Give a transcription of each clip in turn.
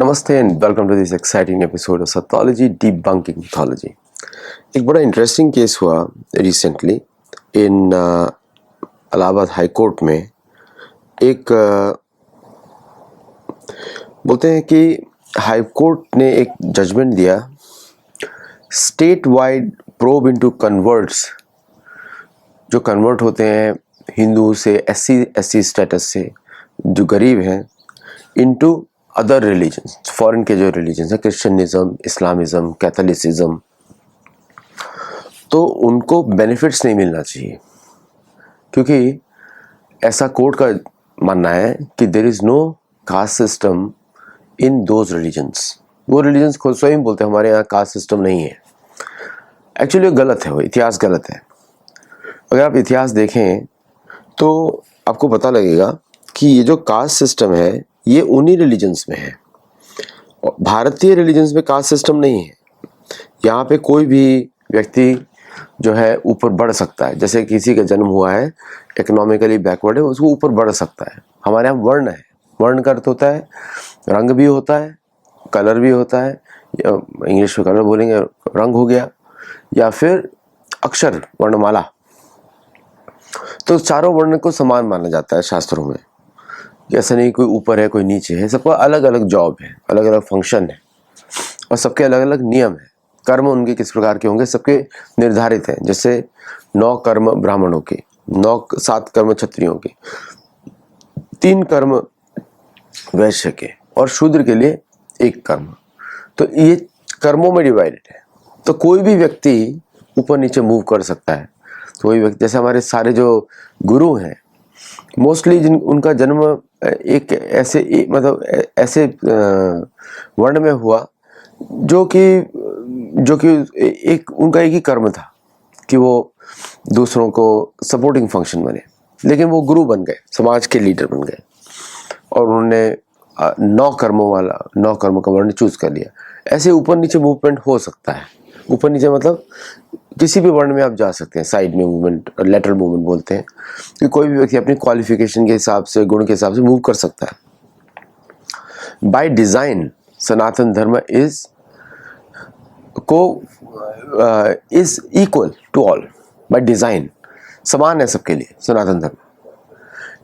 नमस्ते and welcome to this exciting episode of Satology debunking mythology. एक बड़ा interesting case हुआ recently in Allahabad High Court में। एक बोलते हैं कि हाई कोर्ट ने एक जजमेंट दिया, state wide probe into converts, जो कन्वर्ट होते हैं हिंदू से एससी स्टेटस से, जो गरीब हैं, इनटू अदर रिलीजन्स, फॉरेन के जो रिलीजन्स है, क्रिश्चियनिज्म, इस्लामिज्म, कैथोलिसिज्म, तो उनको बेनिफिट्स नहीं मिलना चाहिए, क्योंकि ऐसा कोर्ट का मानना है कि there is no caste system in those religions. वो रिलीजन्स खुद स्वयं बोलते हैं हमारे यहाँ कास्ट सिस्टम नहीं है। एक्चुअली गलत है, वो इतिहास गलत है। अगर आप इतिहास देखें तो आपको पता लगेगा कि ये जो कास्ट सिस्टम है ये उन्हीं रिलीजन्स में है। भारतीय रिलीजन्स में कास्ट सिस्टम नहीं है। यहाँ पे कोई भी व्यक्ति जो है ऊपर बढ़ सकता है। जैसे किसी का जन्म हुआ है इकोनॉमिकली बैकवर्ड है, उसको ऊपर बढ़ सकता है। हमारे यहाँ वर्ण है, वर्ण का अर्थ होता है रंग भी होता है, कलर भी होता है, इंग्लिश में कलर बोलेंगे, रंग हो गया, या फिर अक्षर, वर्णमाला। तो चारों वर्ण को समान माना जाता है शास्त्रों में। ऐसा नहीं कोई ऊपर है कोई नीचे है, सबका अलग अलग जॉब है, अलग अलग फंक्शन है, और सबके अलग अलग नियम है। कर्म उनके किस प्रकार के होंगे सबके निर्धारित हैं। जैसे 9 कर्म ब्राह्मणों के, 7 कर्म क्षत्रियों के, 3 कर्म वैश्य के, और शूद्र के लिए 1 कर्म। तो ये कर्मों में डिवाइडेड है। तो कोई भी व्यक्ति ऊपर नीचे मूव कर सकता है। कोई व्यक्ति, जैसे हमारे सारे जो गुरु हैं, मोस्टली उनका जन्म एक ऐसे मतलब ऐसे वर्ण में हुआ जो कि एक उनका एक ही कर्म था कि वो दूसरों को सपोर्टिंग फंक्शन बने, लेकिन वो गुरु बन गए, समाज के लीडर बन गए, और उन्होंने 9 कर्मों का वर्ण चूज कर लिया। ऐसे ऊपर नीचे मूवमेंट हो सकता है। ऊपर नीचे मतलब किसी भी वर्ण में आप जा सकते हैं, साइड में मूवमेंट, लेटरल मूवमेंट बोलते हैं, कि कोई भी व्यक्ति अपनी क्वालिफिकेशन के हिसाब से, गुण के हिसाब से मूव कर सकता है। Bye design Sanatan Dharma is equal to all. By design समान है सबके लिए सनातन धर्म।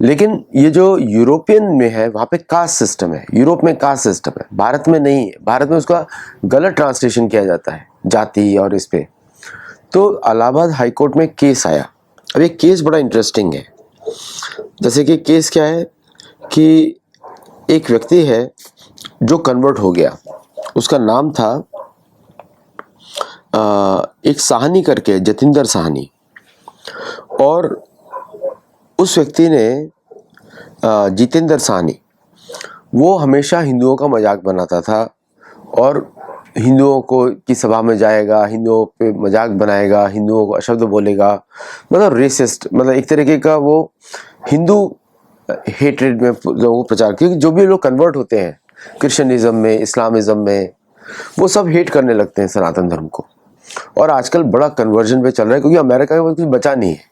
लेकिन ये जो यूरोपियन में है वहाँ पे कास्ट सिस्टम है। यूरोप में कास्ट सिस्टम है, भारत में नहीं है। भारत में उसका गलत ट्रांसलेशन किया जाता है जाति और इस पे। तो इलाहाबाद हाई कोर्ट में केस आया। अब ये केस बड़ा इंटरेस्टिंग है। जैसे कि केस क्या है कि एक व्यक्ति है जो कन्वर्ट हो गया, उसका नाम था एक साहनी करके, जतिंदर साहनी। और उस व्यक्ति ने जितेंद्र साहनी, वो हमेशा हिंदुओं का मजाक बनाता था, और हिंदुओं को की सभा में जाएगा, हिंदुओं पे मजाक बनाएगा, हिंदुओं को अशब्द बोलेगा, मतलब रेसिस्ट, मतलब एक तरीके का वो हिंदू हेट्रेड में लोगों को प्रचार। क्योंकि जो भी लोग कन्वर्ट होते हैं क्रिश्चियनिज्म में, इस्लामिज्म में, वो सब हेट करने लगते हैं सनातन धर्म को। और आजकल बड़ा कन्वर्जन पे चल रहा है, क्योंकि अमेरिका में कुछ बचा नहीं है,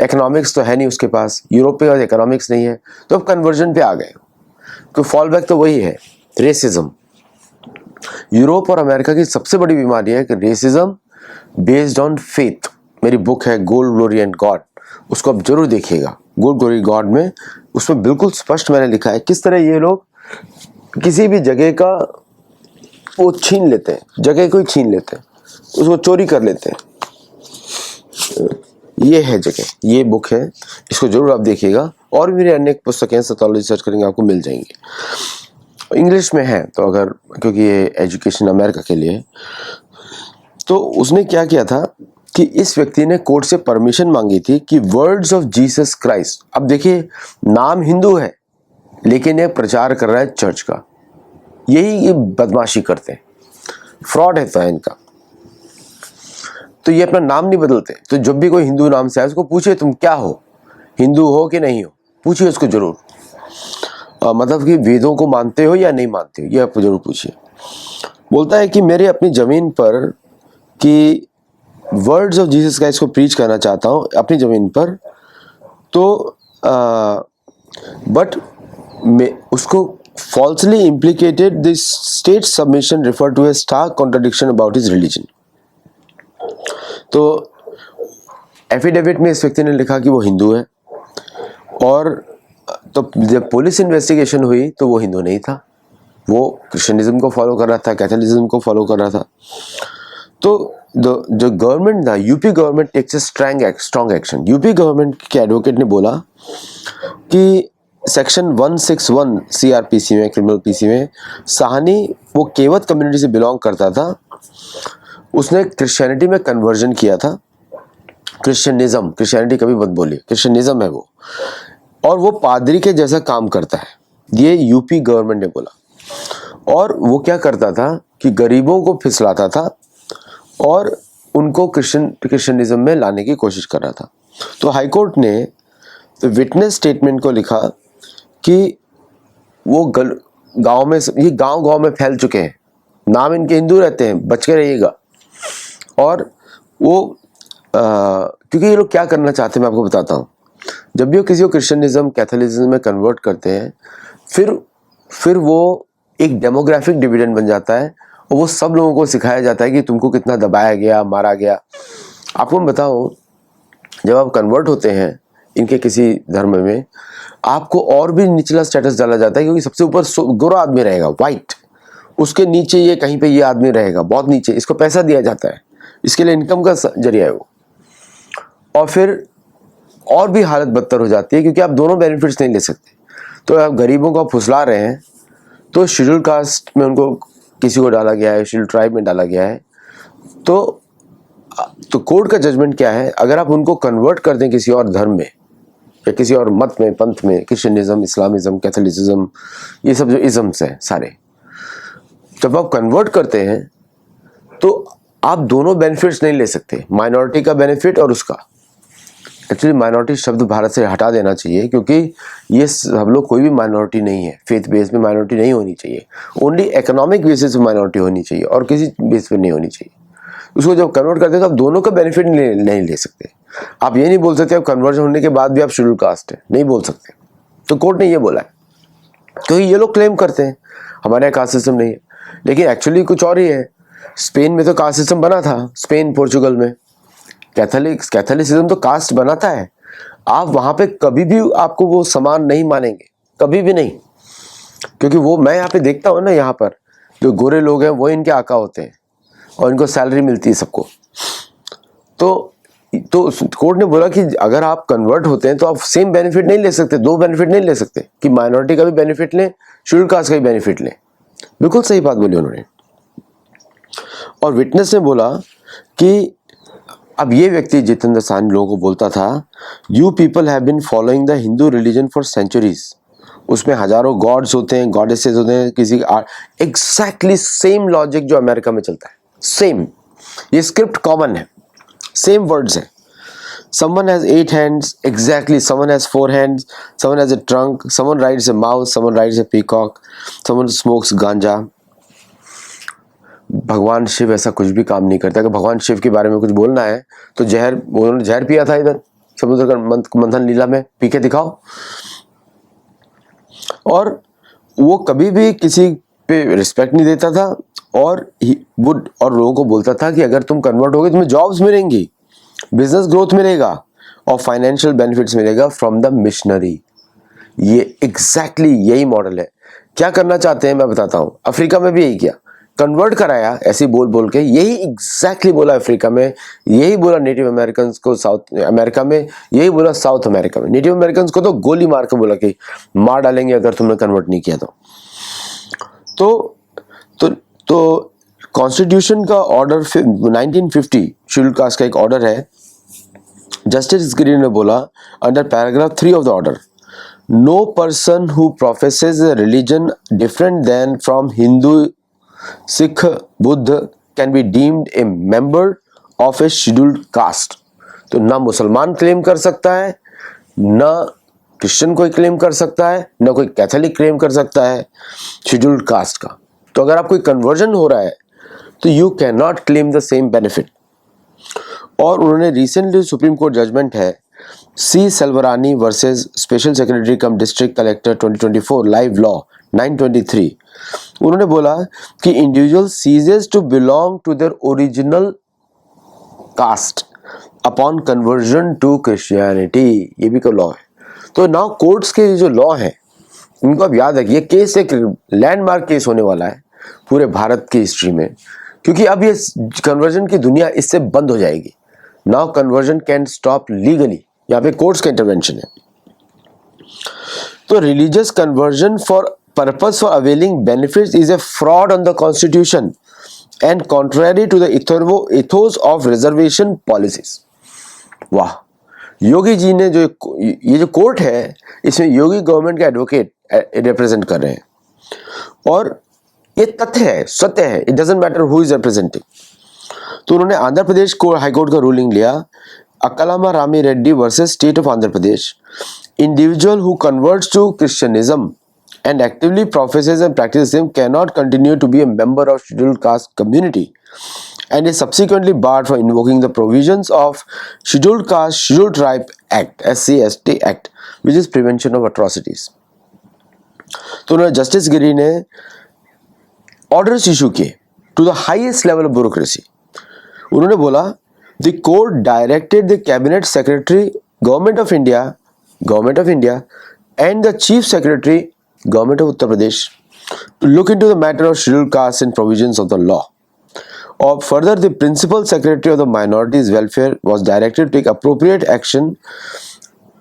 इकोनॉमिक्स तो है नहीं उसके पास, यूरोप के पास इकोनॉमिक्स नहीं है, तो अब कन्वर्जन पे आ गए। तो फॉल बैक तो वही है, रेसिज्म। यूरोप और अमेरिका की सबसे बड़ी बीमारी है कि रेसिज्म बेस्ड ऑन फेथ। मेरी बुक है गोल्ड ग्लोरी एंड गॉड, उसको आप जरूर देखिएगा। गोल्ड ग्लोरी गॉड में उसमें बिल्कुल स्पष्ट मैंने लिखा है किस तरह ये लोग किसी भी जगह का वो छीन लेते हैं, जगह को ही छीन लेते हैं, उसको चोरी कर लेते हैं। ये है जगह, ये बुक है, इसको जरूर आप देखिएगा। और भी मेरे अन्य पुस्तकें सतोलॉजी सर्च करेंगे आपको मिल जाएंगी, इंग्लिश में है। तो अगर, क्योंकि ये एजुकेशन अमेरिका के लिए, तो उसने क्या किया था कि इस व्यक्ति ने कोर्ट से परमिशन मांगी थी कि वर्ड्स ऑफ जीसस क्राइस्ट, अब देखिए नाम हिंदू है लेकिन ये प्रचार कर रहा है चर्च का। यही ये बदमाशी करते हैं, फ्रॉड है तो है इनका। तो ये अपना नाम नहीं बदलते। तो जब भी कोई हिंदू नाम से आए उसको पूछिए तुम क्या हो, हिंदू हो कि नहीं हो, पूछिए उसको जरूर। मतलब कि वेदों को मानते हो या नहीं मानते हो, ये आप जरूर पूछिए। बोलता है कि मेरे अपनी जमीन पर कि वर्ड्स ऑफ जीसस का इसको प्रीच करना चाहता हूँ अपनी जमीन पर, तो बट मैं उसको falsely implicated the state submission referred to as stark contradiction about his religion. तो एफिडेविट में इस व्यक्ति ने लिखा कि वो हिंदू है, और तो जब पुलिस इन्वेस्टिगेशन हुई तो वो हिंदू नहीं था, वो क्रिश्चियनिज्म को फॉलो कर रहा था, कैथोलिसिज्म को फॉलो कर रहा था। तो जो गवर्नमेंट था, UP government takes a strong action. UP government के एडवोकेट ने बोला कि सेक्शन 161 सीआरपीसी में, क्रिमिनल पीसी में, साहनी वो केवट कम्युनिटी से बिलोंग करता था, उसने क्रिश्चियनिटी में कन्वर्जन किया था। क्रिश्चियनिज्म, क्रिश्चियनिटी कभी मत बोलिए, क्रिश्चियनिज्म है वो, और वो पादरी के जैसा काम करता है, ये यूपी गवर्नमेंट ने बोला। और वो क्या करता था कि गरीबों को फिसलाता था और उनको क्रिश्चियनिज्म में लाने की कोशिश कर रहा था। तो हाईकोर्ट ने विटनेस स्टेटमेंट को लिखा कि वो गांव में, ये गांव में फैल चुके हैं, नाम इनके हिंदू रहते हैं, बच के रहिएगा। और वो क्योंकि ये लोग क्या करना चाहते हैं मैं आपको बताता हूँ। जब भी वो किसी को क्रिश्चियनिज्म, कैथोलिसिज्म में कन्वर्ट करते हैं, फिर वो एक डेमोग्राफिक डिविडेंड बन जाता है, और वो सब लोगों को सिखाया जाता है कि तुमको कितना दबाया गया, मारा गया। आपको मैं बताऊँ, जब आप कन्वर्ट होते हैं इनके किसी धर्म में, आपको और भी निचला स्टेटस डाला जाता है, क्योंकि सबसे ऊपर गोरा आदमी रहेगा, वाइट, उसके नीचे ये कहीं पे ये आदमी रहेगा बहुत नीचे, इसको पैसा दिया जाता है, इसके लिए इनकम का जरिया है वो। और फिर और भी हालत बदतर हो जाती है, क्योंकि आप दोनों बेनिफिट्स नहीं ले सकते। तो आप गरीबों को फुसला रहे हैं, तो शेड्यूल कास्ट में उनको किसी को डाला गया है, शेड्यूल ट्राइब में डाला गया है। तो कोर्ट का जजमेंट क्या है, अगर आप उनको कन्वर्ट कर दें किसी और धर्म में या किसी और मत में, पंथ में, क्रिश्चियनिज्म, इस्लामिज्म, कैथोलिसिज्म, ये सब जो इज्म्स हैं सारे, जब आप कन्वर्ट करते हैं तो आप दोनों बेनिफिट्स नहीं ले सकते, माइनॉरिटी का बेनिफिट और उसका। एक्चुअली माइनॉरिटी शब्द भारत से हटा देना चाहिए, क्योंकि ये सब लोग कोई भी माइनॉरिटी नहीं है, फेथ बेस पे माइनॉरिटी नहीं होनी चाहिए, ओनली इकोनॉमिक बेसिस पे माइनॉरिटी होनी चाहिए, और किसी बेस पे नहीं होनी चाहिए। उसको जब कन्वर्ट करते हैं तो आप दोनों का बेनिफिट नहीं ले सकते। आप ये नहीं बोल सकते आप कन्वर्जन होने के बाद भी आप शेड्यूल कास्ट है, नहीं बोल सकते। तो कोर्ट ने ये बोला है, क्योंकि ये लोग क्लेम करते हैं हमारे यहाँ कास्ट सिस्टम नहीं है, लेकिन एक्चुअली कुछ और ही है। स्पेन में तो कास्ट सिस्टम बना था, स्पेन, पोर्चुगल में कैथोलिसिज्म तो कास्ट बनाता है। आप वहां पे कभी भी आपको वो समान नहीं मानेंगे, कभी भी नहीं, क्योंकि वो मैं यहाँ पे देखता हूँ ना, यहाँ पर जो गोरे लोग हैं वो इनके आका होते हैं और इनको सैलरी मिलती है सबको। तो कोर्ट ने बोला कि अगर आप कन्वर्ट होते हैं तो आप सेम बेनिफिट नहीं ले सकते, दो बेनिफिट नहीं ले सकते, कि माइनॉरिटी का भी बेनिफिट लें, शेड्यूल कास्ट का भी बेनिफिट लें। बिल्कुल सही बात बोली उन्होंने। और विटनेस ने बोला कि अब ये व्यक्ति जितेंद्र साहनी लोगों को बोलता था, you people have been following the Hindu religion for centuries. उसमें हजारों गॉड्स होते हैं, गॉडेसेस होते हैं, किसी एग्जैक्टली सेम लॉजिक जो अमेरिका में चलता है, सेम, ये स्क्रिप्ट कॉमन है, सेम वर्ड्स है। Someone has 8 hands, exactly. Someone has 4 hands. Someone has a trunk. Someone rides a mouse. Someone rides a peacock. Someone smokes ganja. भगवान शिव ऐसा कुछ भी काम नहीं करता। अगर भगवान शिव के बारे में कुछ बोलना है तो उन्होंने जहर पिया था इधर समुद्र का मंथन लीला में, पी के दिखाओ। और वो कभी भी किसी पे रिस्पेक्ट नहीं देता था, और लोगों को बोलता था कि अगर तुम कन्वर्ट होगे तुम्हें जॉब्स मिलेंगी, बिजनेस ग्रोथ मिलेगा और फाइनेंशियल बेनिफिट्स मिलेगा फ्रॉम द मिशनरी। ये एग्जैक्टली यही मॉडल है। क्या करना चाहते हैं मैं बताता हूँ। अफ्रीका में भी यही किया, कन्वर्ट कराया ऐसे बोल के, यही एग्जैक्टली बोला अफ्रीका में, यही बोला नेटिव अमेरिकन को साउथ अमेरिका में, यही बोला साउथ अमेरिका में। नेटिव अमेरिकन को तो गोली मार के बोला कि मार डालेंगे अगर तुमने कन्वर्ट नहीं किया तो कॉन्स्टिट्यूशन का ऑर्डर 1950 शेड्यूल कास्ट का एक ऑर्डर है। जस्टिस ग्रीन ने बोला under paragraph 3 of the order, no person who professes a religion different than from Hindu, Sikh, Buddh can be deemed a member of a scheduled caste. तो ना मुसलमान claim कर सकता है, ना क्रिश्चियन कोई क्लेम कर सकता है, ना कोई कैथोलिक क्लेम कर सकता है शेड्यूल्ड कास्ट का। तो अगर आप कोई कन्वर्जन हो रहा है तो you can not claim the same benefit. और उन्होंने रिसेंटली सुप्रीम कोर्ट जजमेंट है C Selvarani versus special secretary cum district collector 2024 live law 923 उन्होंने बोला कि individual ceases to belong to their original caste upon conversion to Christianity. ये भी law है। तो नाउ कोर्ट्स के जो लॉ है इनको अब याद रखिए, केस एक लैंडमार्क केस होने वाला है पूरे भारत की हिस्ट्री में, क्योंकि अब ये कन्वर्जन की दुनिया इससे बंद हो जाएगी। Now conversion can stop legally, यहाँ पे कोर्ट्स का इंटरवेंशन है। तो religious conversion for purpose for availing benefits is a fraud on the constitution and contrary to the ethos of reservation policies. वाह, योगी जी ने जो ये जो कोर्ट है इसमें योगी गवर्नमेंट के एडवोकेट रिप्रेजेंट कर रहे हैं, और ये तथ्य है, सत्य है, it doesn't matter who is representing. तो उन्होंने आंध्र प्रदेश हाई कोर्ट का रूलिंग लिया, Akkalamma Rami Reddy versus State of Andhra Pradesh. Individual who converts to क्रिश्चियनिज्म and actively professes and practices him cannot continue to be a member of scheduled caste community and is subsequently barred from invoking the provisions of Scheduled Caste Scheduled Tribe Act SC/ST Act, which is prevention of atrocities. तो उन्होंने justice Giri ने orders issue किए to the highest level of bureaucracy. उन्होंने बोला the court directed the cabinet secretary government of India and the chief secretary Government of Uttar Pradesh to look into the matter of scheduled castes and provisions of the law. Or further, the principal secretary of the minorities welfare was directed to take appropriate action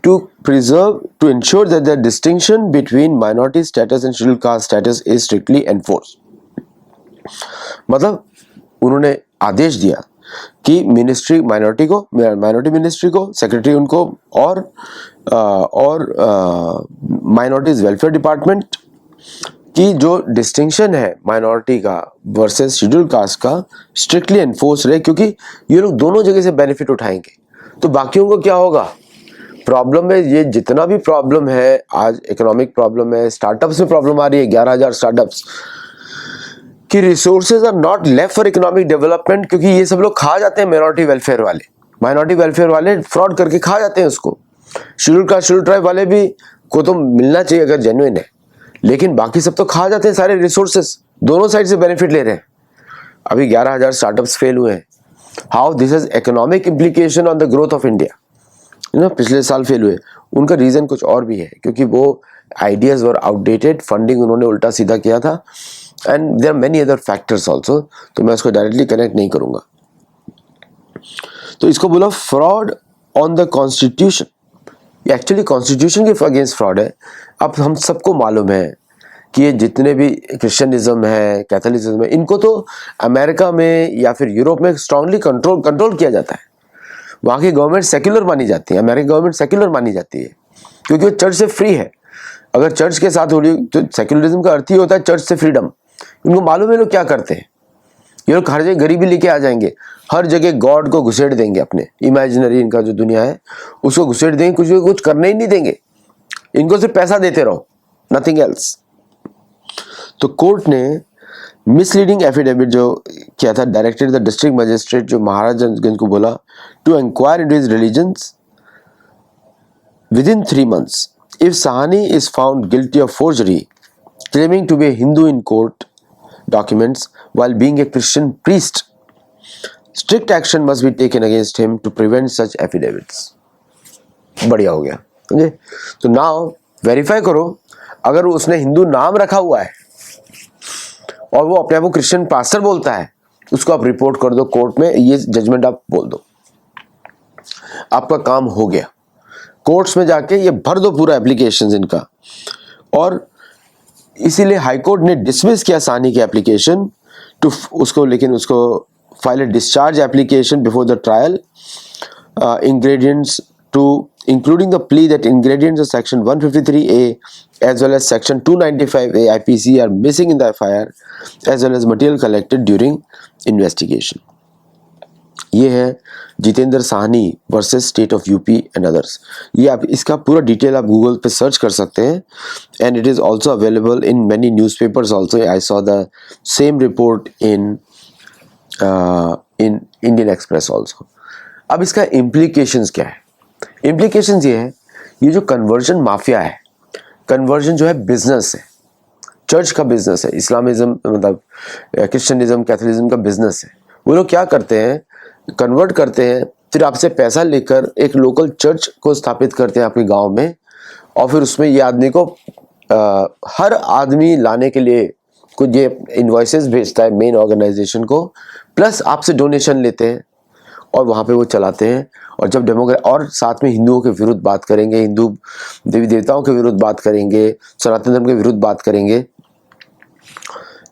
to ensure that the distinction between minority status and scheduled caste status is strictly enforced. मतलब उन्होंने आदेश दिया कि minority ministry को, secretary उनको और minorities welfare department की जो distinction है माइनॉरिटी का वर्सेस शेड्यूल्ड कास्ट का स्ट्रिक्टली एनफोर्स रहे, क्योंकि ये लोग दोनों जगह से बेनिफिट उठाएंगे। तो बाकियों को क्या होगा? प्रॉब्लम है, ये जितना भी प्रॉब्लम है आज, इकोनॉमिक प्रॉब्लम है, स्टार्टअप्स में प्रॉब्लम आ रही है, 11,000 स्टार्टअप्स कि resources are not left for economic development, क्योंकि ये सब लोग खा जाते हैं माइनॉरिटी वेलफेयर वाले फ्रॉड करके खा जाते हैं उसको। शेड्यूल कास्ट शेड्यूल ट्राइब वाले भी को तो मिलना चाहिए अगर जेन्युइन है, लेकिन बाकी सब तो खा जाते हैं सारे रिसोर्सेज, दोनों साइड से बेनिफिट ले रहे हैं। अभी 11,000 स्टार्टअप्स फेल हुए हैं। How this is economic implication on the growth of India. पिछले साल फेल हुए, उनका रीजन कुछ और भी है, क्योंकि वो आइडियाज वर आउटडेटेड, फंडिंग उन्होंने उल्टा सीधा किया था, and there are many other factors also. तो मैं उसको डायरेक्टली कनेक्ट नहीं करूंगा। तो इसको बोला फ्रॉड ऑन द कॉन्स्टिट्यूशन। ये एक्चुअली कॉन्स्टिट्यूशन के अगेंस्ट फ्रॉड है। अब हम सबको मालूम है कि ये जितने भी क्रिश्चियनिज्म है, कैथोलिसिज्म है, इनको तो अमेरिका में या फिर यूरोप में स्ट्रांगली कंट्रोल किया जाता है। वहाँ की गवर्नमेंट सेक्युलर मानी जाती है, अमेरिकी गवर्नमेंट सेक्युलर मानी जाती है, क्योंकि वो चर्च से फ्री है। अगर चर्च के साथ हो रही तो सेक्युलरिज्म का अर्थ ही होता है चर्च से फ्रीडम। इनको मालूम है लोग क्या करते हैं। ये लोग हर जगह गरीबी लेके आ जाएंगे, हर जगह गॉड को घुसेड़ देंगे, अपने इमेजिनरी इनका जो दुनिया है उसको घुसेड़ देंगे, कुछ करने ही नहीं देंगे, इनको सिर्फ पैसा देते रहो, नथिंग एल्स। तो कोर्ट ने मिसलीडिंग एफिडेविट जो किया था, डायरेक्टेड द डिस्ट्रिक्ट मजिस्ट्रेट जो महाराजगंज को बोला to inquire into his religions within 3 months. If Sahani is found guilty of forgery, claiming to be a Hindu in court documents while being a Christian priest, strict action must be taken against him to prevent such affidavits. बढ़िया हो गया, समझे? तो now verify करो, अगर उसने हिंदू नाम रखा हुआ है और वो अपने आप को क्रिश्चियन पास्टर बोलता है, उसको आप रिपोर्ट कर दो कोर्ट में, ये जजमेंट आप बोल दो, आपका काम हो गया। कोर्ट्स में जाके ये भर दो पूरा एप्लीकेशन इनका। और इसीलिए हाई कोर्ट ने डिसमिस किया साहनी की एप्लीकेशन टू उसको, लेकिन उसको file a discharge application before the trial ingredients to including the plea that ingredients of section 153A as well as section 295A IPC are missing in the FIR as well as material collected during investigation. ये है Jitendra Sahni versus State of UP and others. ये आप इसका पूरा detail आप Google पे search कर सकते हैं, and it is also available in many newspapers also. I saw the same report in Indian express also. अब इसका इम्प्लीकेशंस क्या है? इम्प्लीकेशंस ये है, ये जो कन्वर्जन माफिया है, कन्वर्जन जो है बिजनेस है, चर्च का बिजनेस है, इस्लामिज्म मतलब क्रिश्चियनिज्म कैथोलिज्म का बिजनेस है। वो लोग क्या करते हैं, कन्वर्ट करते हैं, फिर आपसे पैसा लेकर एक लोकल चर्च को स्थापित करते हैं आपके गांव में, और फिर उसमें ये आदमी को हर आदमी लाने के लिए कुछ ये इनवॉइसेस भेजता है मेन ऑर्गेनाइजेशन को, प्लस आपसे डोनेशन लेते हैं और वहाँ पे वो चलाते हैं। और जब और साथ में हिंदुओं के विरुद्ध बात करेंगे, हिंदू देवी देवताओं के विरुद्ध बात करेंगे, सनातन धर्म के विरुद्ध बात करेंगे,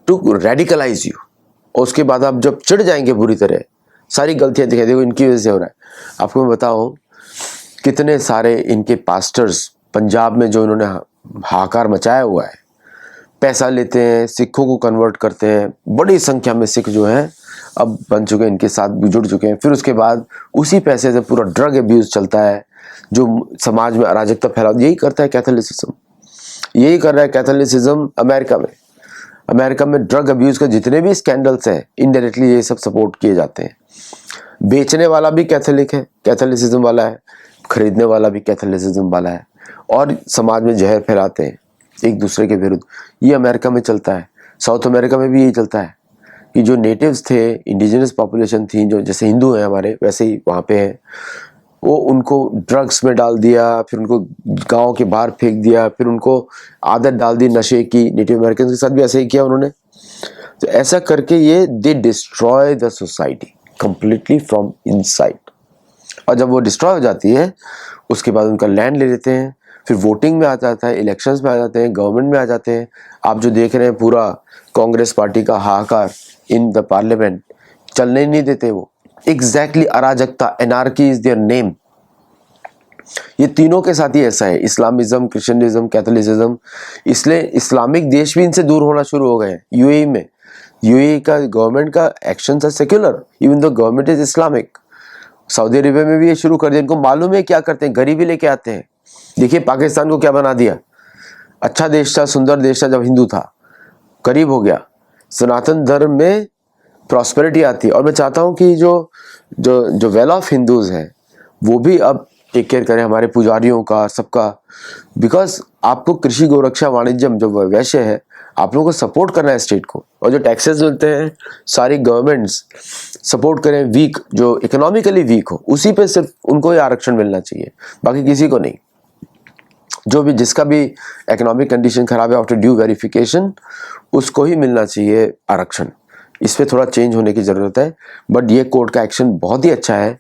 टू रेडिकलाइज यू। और उसके बाद आप जब चिढ़ जाएंगे बुरी तरह, सारी गलतियां दिखाई देखो इनकी वजह से हो रहा है। आपको मैं बताऊं कितने सारे इनके पास्टर्स पंजाब में जो इन्होंने हाहाकार मचाया हुआ है, पैसा लेते हैं, सिखों को कन्वर्ट करते हैं, बड़ी संख्या में सिख जो हैं अब बन चुके हैं, इनके साथ जुड़ चुके हैं। फिर उसके बाद उसी पैसे से पूरा ड्रग अब्यूज चलता है, जो समाज में अराजकता फैला, यही करता है कैथोलिसिज्म, यही कर रहा है कैथोलिसिज्म अमेरिका में। अमेरिका में ड्रग अब्यूज के जितने भी स्कैंडल्स हैं, इनडायरेक्टली ये सब सपोर्ट किए जाते हैं। बेचने वाला भी कैथोलिक है, कैथोलिसिज्म वाला है, खरीदने वाला भी कैथोलिसिज्म वाला है, और समाज में जहर फैलाते हैं एक दूसरे के विरुद्ध। ये अमेरिका में चलता है। साउथ अमेरिका में भी यही चलता है कि जो नेटिव्स थे, इंडिजिनस पॉपुलेशन थी, जो जैसे हिंदू हैं हमारे वैसे ही वहाँ पे हैं, वो उनको ड्रग्स में डाल दिया, फिर उनको गांव के बाहर फेंक दिया, फिर उनको आदत डाल दी नशे की। नेटिव अमेरिकन के साथ भी ऐसे ही किया उन्होंने। तो ऐसा करके ये दे destroy the society completely from inside. और जब वो डिस्ट्रॉय हो जाती है, उसके बाद उनका लैंड ले लेते हैं, फिर वोटिंग में आ जाता है, इलेक्शंस में आ जाते हैं, गवर्नमेंट में आ जाते हैं। आप जो देख रहे हैं पूरा कांग्रेस पार्टी का हाहाकार इन द पार्लियामेंट, चलने ही नहीं देते वो। एग्जैक्टली अराजकता, एनार्की इज देयर नेम। ये तीनों के साथ ही ऐसा है, इस्लामिज्म, क्रिश्चियनिज्म, कैथोलिसिज्म। इसलिए इस्लामिक देश भी इनसे दूर होना शुरू हो गए हैं। यूएई में, यूएई का गवर्नमेंट का एक्शन है secular, even though government is Islamic. Saudi Arabia में भी ये शुरू कर दिया। इनको मालूम है क्या करते हैं, गरीबी लेके आते हैं। देखिए पाकिस्तान को क्या बना दिया। अच्छा देश था, सुंदर देश था जब हिंदू था, करीब हो गया। सनातन धर्म में प्रॉस्पेरिटी आती है। और मैं चाहता हूं कि जो जो जो वेल ऑफ हिंदूज हैं वो भी अब टेक केयर करें हमारे पुजारियों का, सबका। बिकॉज आपको कृषि, गोरक्षा, वाणिज्यम जो वैश्य है, आप लोगों को सपोर्ट करना है स्टेट को। और जो टैक्सेस मिलते हैं सारी गवर्नमेंट्स सपोर्ट करें वीक, जो इकोनॉमिकली वीक हो, उसी पे सिर्फ उनको ही आरक्षण मिलना चाहिए, बाकी किसी को नहीं। जो भी जिसका भी इकोनॉमिक कंडीशन खराब है, आफ्टर ड्यू वेरिफिकेशन उसको ही मिलना चाहिए आरक्षण। इस पे थोड़ा चेंज होने की जरूरत है। बट ये कोर्ट का एक्शन बहुत ही अच्छा है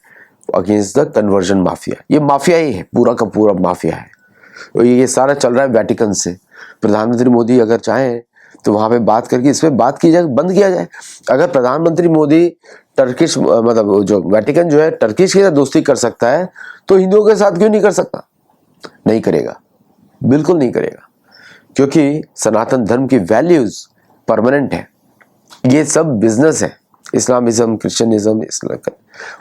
अगेंस्ट द कन्वर्जन माफिया। ये माफिया ही है, पूरा का पूरा माफिया है। और ये सारा चल रहा है वेटिकन से। प्रधानमंत्री मोदी अगर चाहें तो वहां पे बात करके इस पे बात की जाए, बंद किया जाए। अगर प्रधानमंत्री मोदी टर्किश मतलब जो वेटिकन जो है टर्किश के साथ दोस्ती कर सकता है, तो हिंदुओं के साथ क्यों नहीं कर सकता? नहीं करेगा, बिल्कुल नहीं करेगा, क्योंकि सनातन धर्म की वैल्यूज परमानेंट है। ये सब बिजनेस है। इस्लामिज्म, क्रिश्चियनिज्म,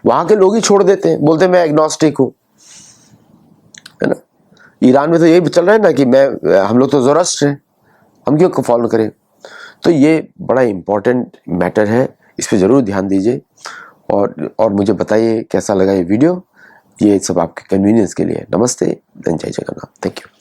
वहां के लोग ही छोड़ देते हैं, बोलते हैं मैं एग्नोस्टिक हूं, है ना। ईरान में तो यही चल रहा है ना कि हम लोग तो ज़ोरास्ट्र हैं, हम क्यों फॉलो करें। तो ये बड़ा इंपॉर्टेंट मैटर है, इस पे जरूर ध्यान दीजिए। और मुझे बताइए कैसा लगा ये वीडियो। ये सब आपके कन्वीनियंस के लिए। नमस्ते, जय जगन्नाथ, थैंक यू।